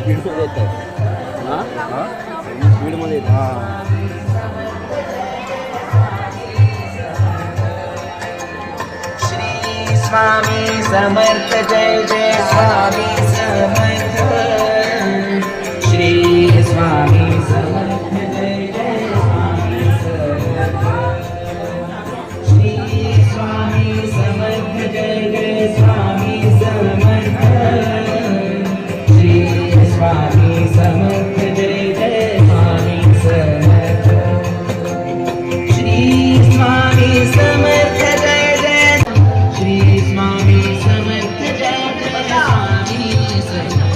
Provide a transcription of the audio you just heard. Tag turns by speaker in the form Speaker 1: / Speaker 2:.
Speaker 1: स्पीडमध्ये येत आहे. हां स्पीडमध्ये येत
Speaker 2: श्री स्वामी समर्थ जय जय स्वामी समर्थ श्री स्वामी समर्थ जय जय स्वामी समर्थ श्री स्वामी समर्थ जय जय स्वामी समर्थ श्री स्वामी समर्थ जय जय स्वामी समर्थ श्री स्वामी समर्थ जय जय श्री स्वामी समर्थ जय जय स्वामी समर्थ